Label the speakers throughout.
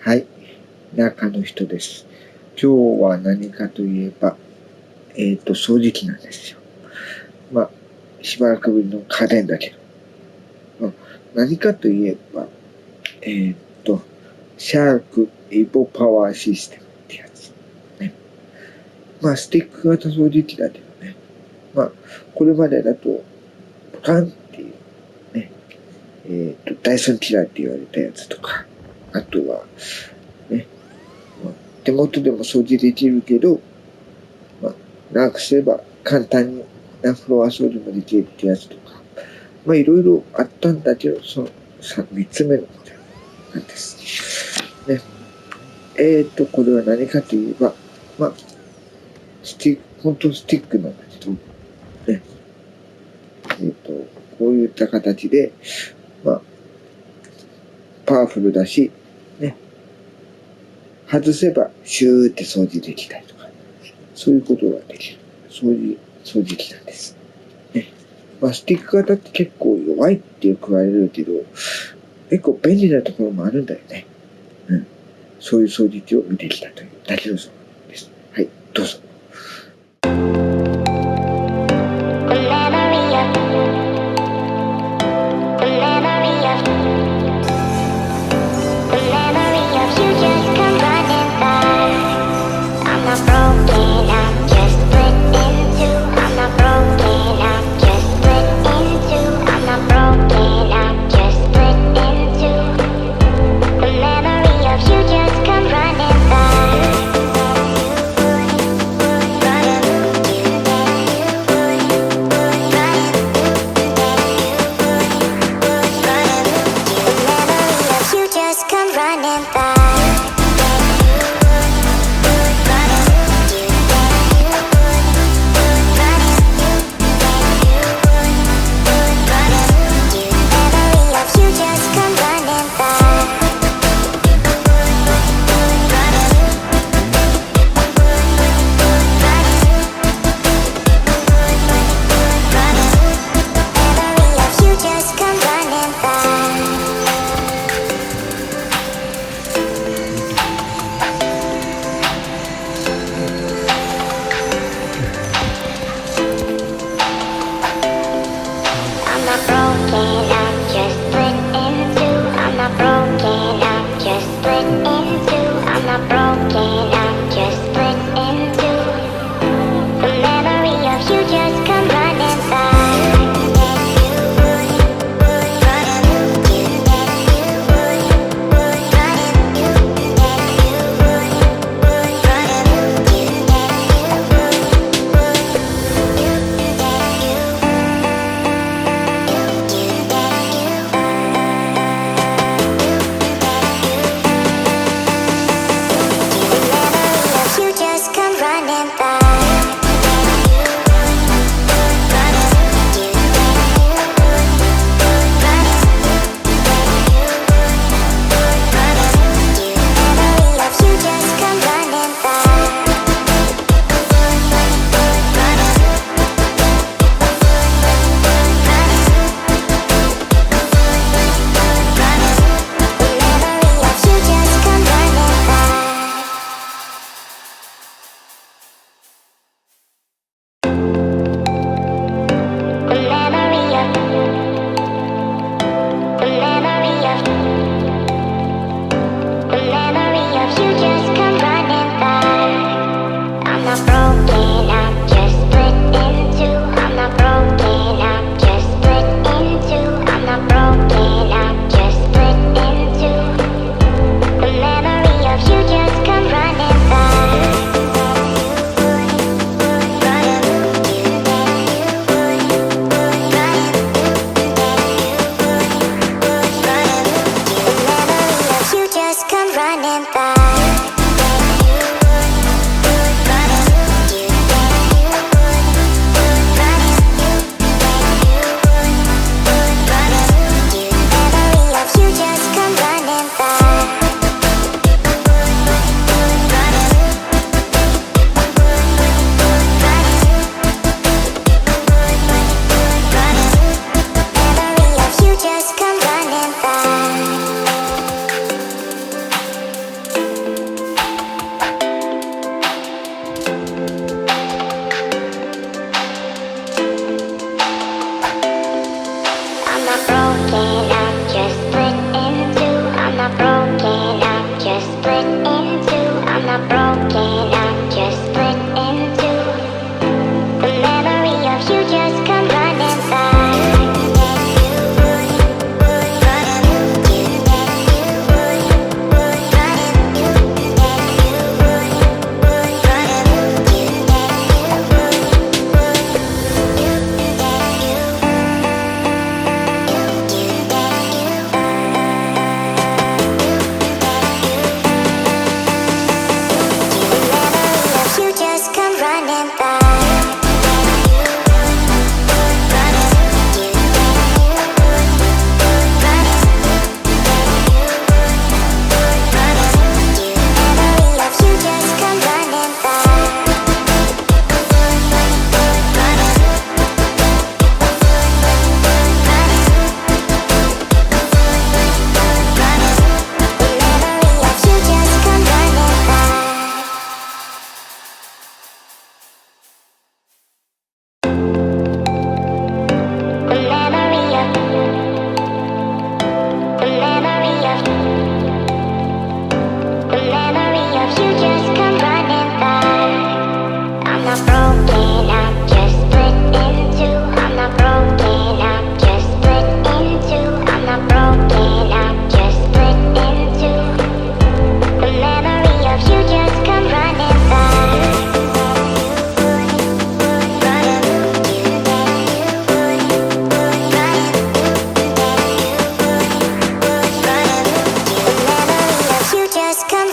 Speaker 1: はい、中の人です。今日は何かといえば、掃除機なんですよ。しばらくぶりの家電だけど。何かといえば、シャークエボパワーシステムってやつ。ね。スティック型掃除機だけどね。これまでだと、パンっていうね、ダイソンキラーって言われたやつとか、あとは、ね、手元でも掃除できるけど、長くすれば簡単にフロア掃除もできるってやつとか、いろいろあったんだけど、その3つ目のモデルなんです。ね。これは何かといえば、本当スティックなんだけど、ね。こういった形で、パワフルだし、ね。外せばシューって掃除できたりとか、そういうことができる掃除機なんです。ね。スティック型って結構弱いってよく言われるけど、結構便利なところもあるんだよね。そういう掃除機を見てきたというだけのそうです。はい、どうぞ。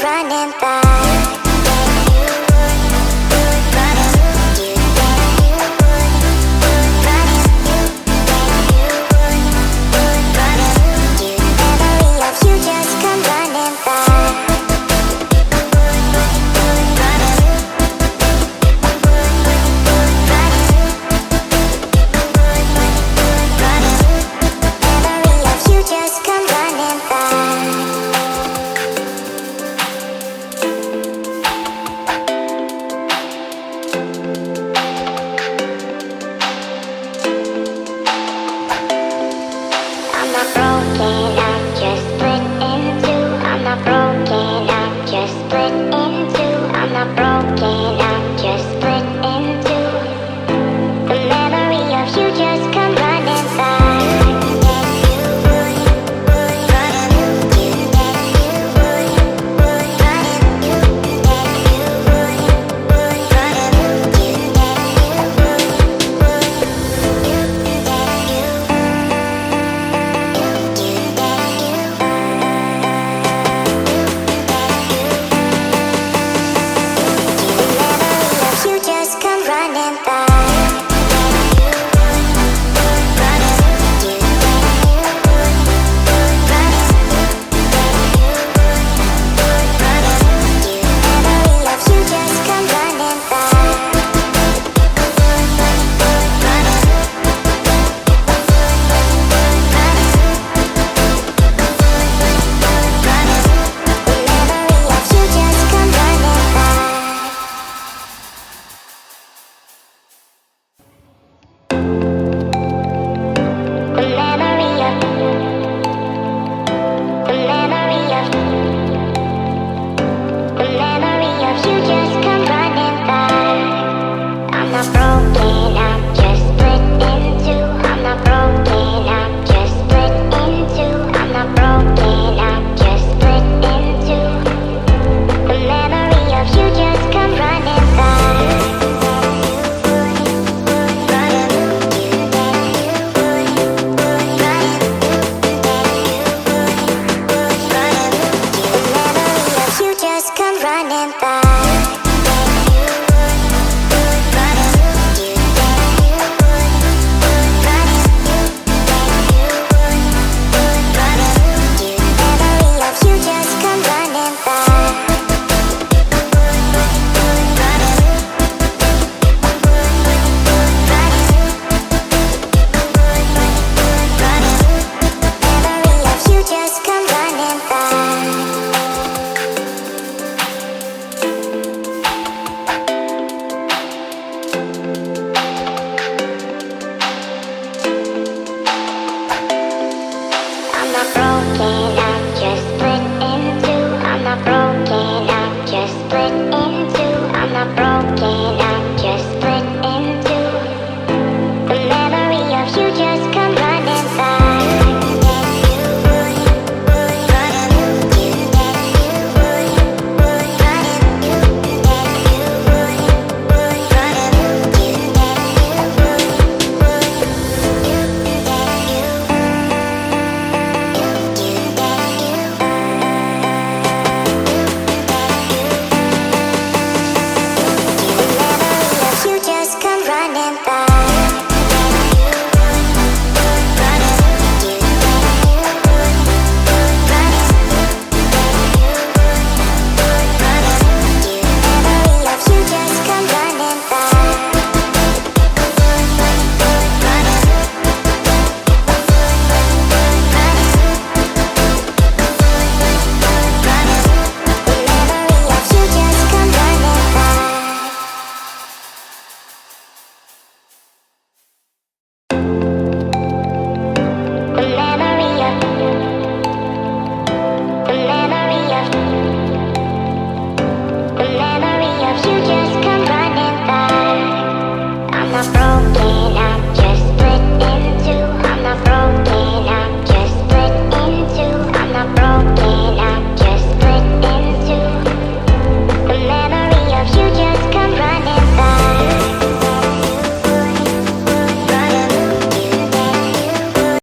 Speaker 2: running by. I'm not broken, I'm just split in two. I'm not broken, I'm just split.